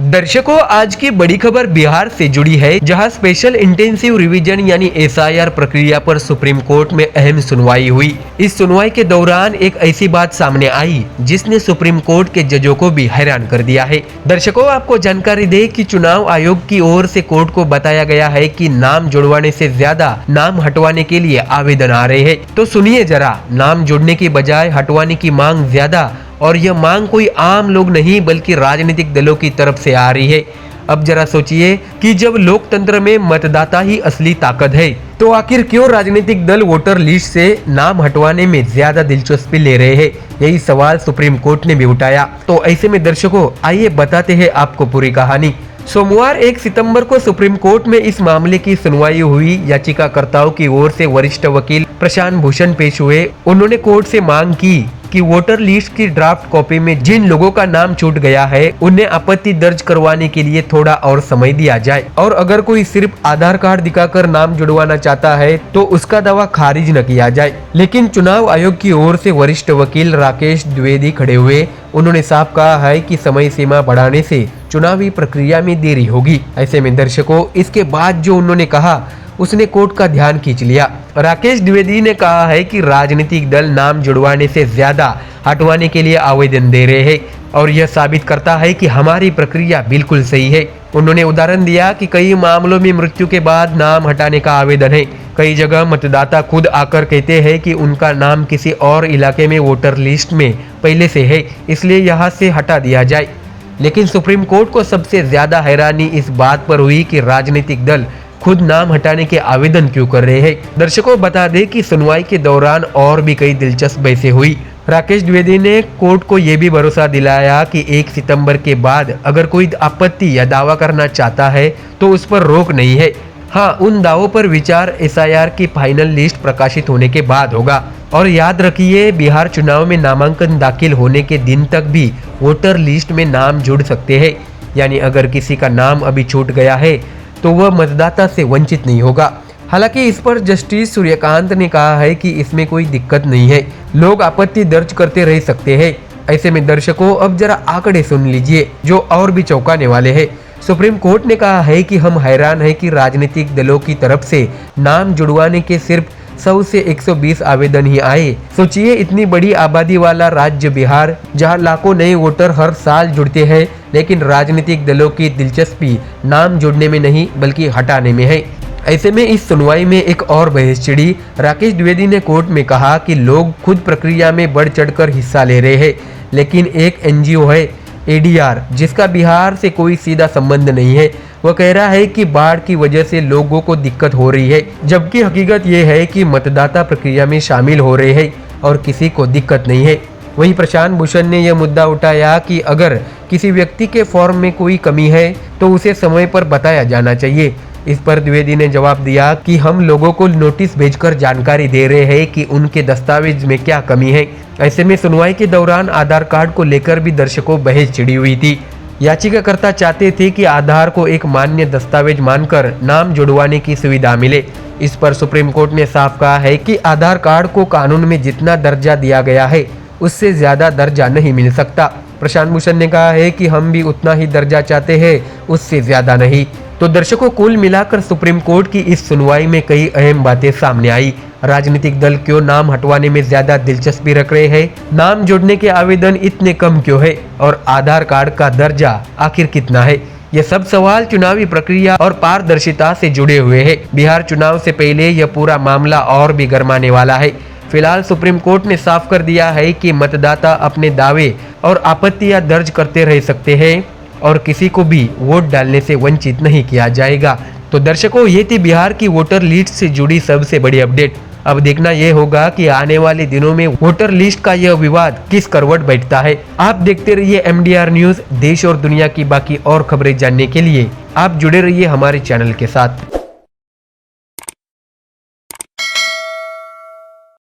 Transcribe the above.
दर्शकों, आज की बड़ी खबर बिहार से जुड़ी है, जहां स्पेशल इंटेंसिव रिवीजन यानी एसआईआर प्रक्रिया पर सुप्रीम कोर्ट में अहम सुनवाई हुई। इस सुनवाई के दौरान एक ऐसी बात सामने आई जिसने सुप्रीम कोर्ट के जजों को भी हैरान कर दिया है। दर्शकों, आपको जानकारी दे कि चुनाव आयोग की ओर से कोर्ट को बताया गया है कि नाम जुड़वाने से ज्यादा नाम हटवाने के लिए आवेदन आ रहे हैं। तो सुनिए जरा, नाम जोड़ने की बजाय हटवाने की मांग ज्यादा, और यह मांग कोई आम लोग नहीं बल्कि राजनीतिक दलों की तरफ से आ रही है। अब जरा सोचिए कि जब लोकतंत्र में मतदाता ही असली ताकत है, तो आखिर क्यों राजनीतिक दल वोटर लिस्ट से नाम हटवाने में ज्यादा दिलचस्पी ले रहे हैं? यही सवाल सुप्रीम कोर्ट ने भी उठाया। तो ऐसे में दर्शकों, आइए बताते हैं आपको पूरी कहानी। सोमवार 1 सितंबर को सुप्रीम कोर्ट में इस मामले की सुनवाई हुई। याचिकाकर्ताओं की ओर से वरिष्ठ वकील प्रशांत भूषण पेश हुए। उन्होंने कोर्ट से मांग की कि वोटर लिस्ट की ड्राफ्ट कॉपी में जिन लोगों का नाम छूट गया है, उन्हें आपत्ति दर्ज करवाने के लिए थोड़ा और समय दिया जाए, और अगर कोई सिर्फ आधार कार्ड दिखाकर नाम जुड़वाना चाहता है तो उसका दावा खारिज न किया जाए। लेकिन चुनाव आयोग की ओर से वरिष्ठ वकील राकेश द्विवेदी खड़े हुए। उन्होंने साफ कहा है कि समय सीमा बढ़ाने से चुनावी प्रक्रिया में देरी होगी। ऐसे में दर्शकों, इसके बाद जो उन्होंने कहा उसने कोर्ट का ध्यान खींच लिया। राकेश द्विवेदी ने कहा है कि राजनीतिक दल नाम जुड़वाने से ज्यादा हटवाने के लिए आवेदन दे रहे हैं, और यह साबित करता है कि हमारी प्रक्रिया बिल्कुल सही है। उन्होंने उदाहरण दिया कि कई मामलों में मृत्यु के बाद नाम हटाने का आवेदन है। कई जगह मतदाता खुद आकर कहते हैं कि उनका नाम किसी और इलाके में वोटर लिस्ट में पहले से है, इसलिए यहाँ से हटा दिया जाए। लेकिन सुप्रीम कोर्ट को सबसे ज्यादा हैरानी इस बात पर हुई कि राजनीतिक दल खुद नाम हटाने के आवेदन क्यों कर रहे हैं। दर्शकों, बता दें कि सुनवाई के दौरान और भी कई दिलचस्प बहसें हुई। राकेश द्विवेदी ने कोर्ट को यह भी भरोसा दिलाया कि 1 सितंबर के बाद अगर कोई आपत्ति या दावा करना चाहता है तो उस पर रोक नहीं है। हाँ, उन दावों पर विचार एसआईआर की फाइनल लिस्ट प्रकाशित होने के बाद होगा। और याद रखिए, बिहार चुनाव में नामांकन दाखिल होने के दिन तक भी वोटर लिस्ट में नाम जुड़ सकते हैं। यानी अगर किसी का नाम अभी छूट गया है तो वह मतदाता से वंचित नहीं होगा। हालांकि इस पर जस्टिस सूर्यकांत ने कहा है कि इसमें कोई दिक्कत नहीं है, लोग आपत्ति दर्ज करते रह सकते हैं। ऐसे में दर्शकों, अब जरा आंकड़े सुन लीजिए जो और भी चौंकाने वाले हैं। सुप्रीम कोर्ट ने कहा है कि हम हैरान हैं कि राजनीतिक दलों की तरफ से नाम जुड़वाने के सिर्फ 100 से 120 आवेदन ही आए। सोचिए, इतनी बड़ी आबादी वाला राज्य बिहार, जहां लाखों नए वोटर हर साल जुड़ते हैं, लेकिन राजनीतिक दलों की दिलचस्पी नाम जोड़ने में नहीं बल्कि हटाने में है। ऐसे में इस सुनवाई में एक और बहस छिड़ी। राकेश द्विवेदी ने कोर्ट में कहा कि लोग खुद प्रक्रिया में बढ़ चढ़कर हिस्सा ले रहे हैं, लेकिन एक एनजीओ है एडीआर, जिसका बिहार से कोई सीधा संबंध नहीं है, वह कह रहा है कि बाढ़ की वजह से लोगों को दिक्कत हो रही है, जबकि हकीकत यह है कि मतदाता प्रक्रिया में शामिल हो रहे हैं और किसी को दिक्कत नहीं है। वहीं प्रशांत भूषण ने यह मुद्दा उठाया कि अगर किसी व्यक्ति के फॉर्म में कोई कमी है तो उसे समय पर बताया जाना चाहिए। इस पर द्विवेदी ने जवाब दिया कि हम लोगों को नोटिस भेजकर जानकारी दे रहे हैं कि उनके दस्तावेज में क्या कमी है। ऐसे में सुनवाई के दौरान आधार कार्ड को लेकर भी दर्शकों बहस छिड़ी हुई थी। याचिकाकर्ता चाहते थे कि आधार को एक मान्य दस्तावेज मानकर नाम जुड़वाने की सुविधा मिले। इस पर सुप्रीम कोर्ट ने साफ कहा है कि आधार कार्ड को कानून में जितना दर्जा दिया गया है उससे ज्यादा दर्जा नहीं मिल सकता। प्रशांत भूषण ने कहा है कि हम भी उतना ही दर्जा चाहते हैं, उससे ज्यादा नहीं। तो दर्शकों, कुल मिलाकर सुप्रीम कोर्ट की इस सुनवाई में कई अहम बातें सामने आई। राजनीतिक दल क्यों नाम हटवाने में ज्यादा दिलचस्पी रख रहे हैं, नाम जोड़ने के आवेदन इतने कम क्यों है, और आधार कार्ड का दर्जा आखिर कितना है, ये सब सवाल चुनावी प्रक्रिया और पारदर्शिता से जुड़े हुए हैं। बिहार चुनाव से पहले यह पूरा मामला और भी गरमाने वाला है। फिलहाल सुप्रीम कोर्ट ने साफ कर दिया है कि मतदाता अपने दावे और आपत्तियां दर्ज करते रह सकते हैं और किसी को भी वोट डालने से वंचित नहीं किया जाएगा। तो दर्शकों, ये थी बिहार की वोटर लिस्ट से जुड़ी सबसे बड़ी अपडेट। अब देखना यह होगा कि आने वाले दिनों में वोटर लिस्ट का यह विवाद किस करवट बैठता है। आप देखते रहिए MDR न्यूज। देश और दुनिया की बाकी और खबरें जानने के लिए आप जुड़े रहिए हमारे चैनल के साथ।